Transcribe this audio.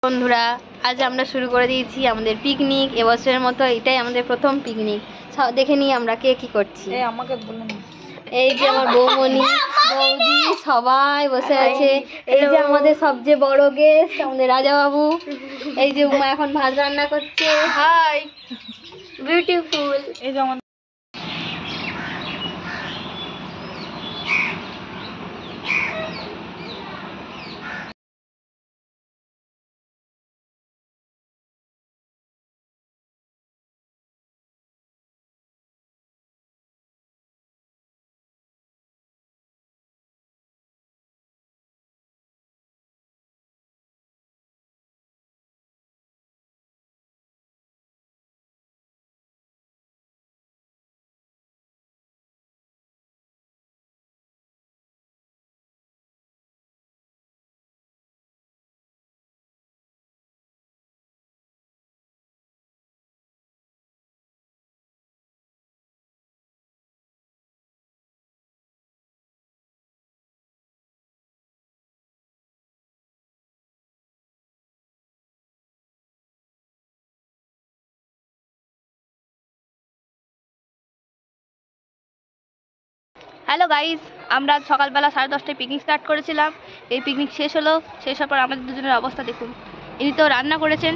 বন্ধুরা, আজ আমরা শুরু করে দিয়েছি আমাদের পিকনিক। এবছরের মতো এটাই আমাদের প্রথম পিকনিক। দেখে নিই আমরা কে কি করছি। আমাকে বলুন। এই যে আমার বৌমনি, বৌদি সবাই বসে আছে। এই যে আমাদের সবচেয়ে বড় গেস্ট আমাদের রাজা বাবু। এই যে উমা এখন ভাত রান্না করছে। Hi beautiful. এই যে আমাদের হ্যালো গাইস, আমরা আজ সকালবেলা 10:30টায় পিকনিক স্টার্ট করেছিলাম। এই পিকনিক শেষ হলো। শেষ হওয়ার পর আমাদের দুজনের অবস্থা দেখুন। ইনি তো রান্না করেছেন,